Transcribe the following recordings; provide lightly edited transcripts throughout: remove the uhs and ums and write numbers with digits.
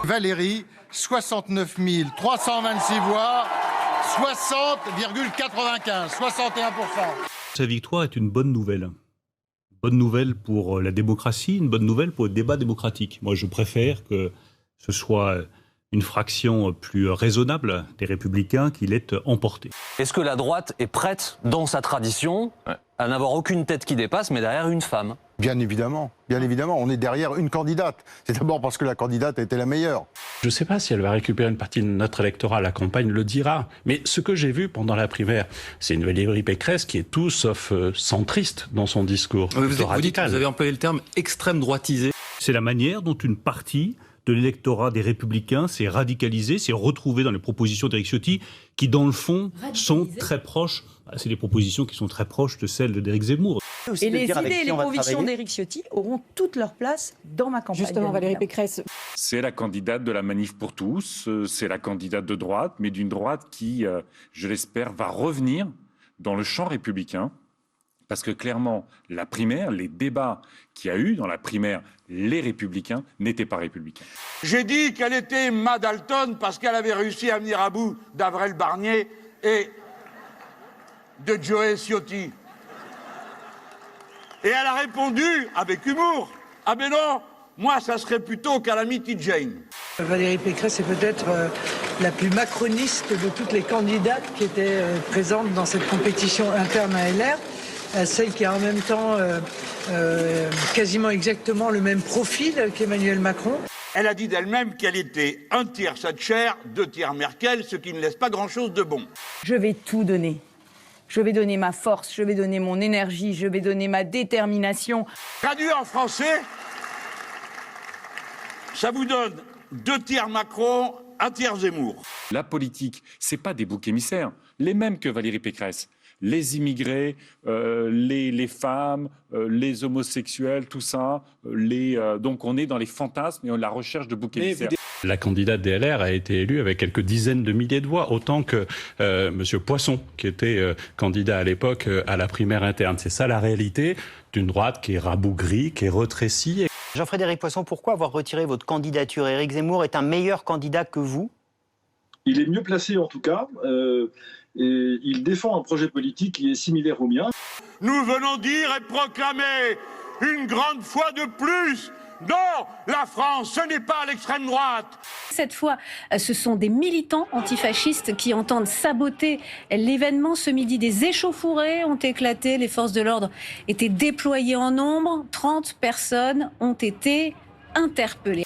Valérie, 69 326 voix, 60,95, 61%. Sa victoire est une bonne nouvelle. Bonne nouvelle pour la démocratie, une bonne nouvelle pour le débat démocratique. Moi, je préfère que ce soit une fraction plus raisonnable des Républicains qui l'ait emporté. Est-ce que la droite est prête, dans sa tradition, à n'avoir aucune tête qui dépasse, mais derrière une femme ? Bien évidemment, on est derrière une candidate. C'est d'abord parce que la candidate a été la meilleure. Je ne sais pas si elle va récupérer une partie de notre électorat, la campagne le dira. Mais ce que j'ai vu pendant la primaire, c'est une Valérie Pécresse qui est tout sauf centriste dans son discours. Vous avez employé le terme extrême droitisé. C'est la manière dont une partie de l'électorat des Républicains s'est radicalisée, s'est retrouvée dans les propositions d'Éric Ciotti, qui dans le fond sont très proches. C'est des propositions qui sont très proches de celles d'Éric Zemmour. Et les idées et les convictions d'Éric Ciotti auront toute leur place dans ma campagne. Justement, Valérie Pécresse. C'est la candidate de la Manif pour tous, c'est la candidate de droite, mais d'une droite qui, je l'espère, va revenir dans le champ républicain. Parce que clairement, la primaire, les débats qu'il y a eu dans la primaire, les Républicains n'étaient pas républicains. J'ai dit qu'elle était Mad Dalton parce qu'elle avait réussi à venir à bout d'Avril Barnier et de Joe Ciotti. Et elle a répondu avec humour. Ah ben non, moi ça serait plutôt Calamity Jane. Valérie Pécresse est peut-être la plus macroniste de toutes les candidates qui étaient présentes dans cette compétition interne à LR. Celle qui a en même temps quasiment exactement le même profil qu'Emmanuel Macron. Elle a dit d'elle-même qu'elle était un tiers Thatcher, 2 tiers Merkel, ce qui ne laisse pas grand-chose de bon. Je vais tout donner. Je vais donner ma force, je vais donner mon énergie, je vais donner ma détermination. Traduit en français, ça vous donne 2 tiers Macron, 1 tiers Zemmour. La politique, c'est pas des boucs émissaires, les mêmes que Valérie Pécresse. Les immigrés, les femmes, les homosexuels, tout ça. Donc on est dans les fantasmes et la recherche de boucs émissaires. La candidate des LR a été élue avec quelques dizaines de milliers de voix, autant que Monsieur Poisson, qui était candidat à l'époque à la primaire interne. C'est ça la réalité d'une droite qui est rabougrie, qui est rétrécie. Jean-Frédéric Poisson, pourquoi avoir retiré votre candidature ? Éric Zemmour est un meilleur candidat que vous ? Il est mieux placé en tout cas. Et il défend un projet politique qui est similaire au mien. Nous venons dire et proclamer une grande fois de plus, non, la France, ce n'est pas l'extrême droite. Cette fois, ce sont des militants antifascistes qui entendent saboter l'événement. Ce midi, des échauffourées ont éclaté. Les forces de l'ordre étaient déployées en nombre. 30 personnes ont été interpellées.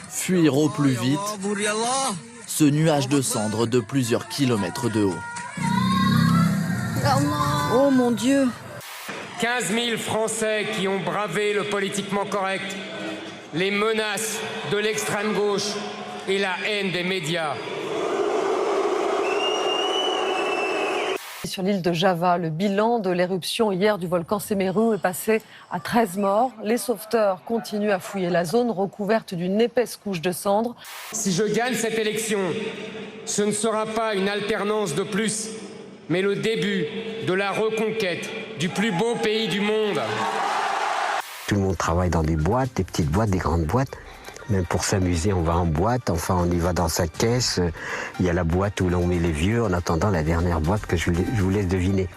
Fuir au plus vite ce nuage de cendres de plusieurs kilomètres de haut. Oh mon Dieu! 15 000 Français qui ont bravé le politiquement correct, les menaces de l'extrême gauche et la haine des médias. Sur l'île de Java, le bilan de l'éruption hier du volcan Semeru est passé à 13 morts. Les sauveteurs continuent à fouiller la zone recouverte d'une épaisse couche de cendres. Si je gagne cette élection, ce ne sera pas une alternance de plus, mais le début de la reconquête du plus beau pays du monde. Tout le monde travaille dans des boîtes, des petites boîtes, des grandes boîtes. Même pour s'amuser, on va en boîte, enfin on y va dans sa caisse. Il y a la boîte où l'on met les vieux en attendant la dernière boîte que je vous laisse deviner.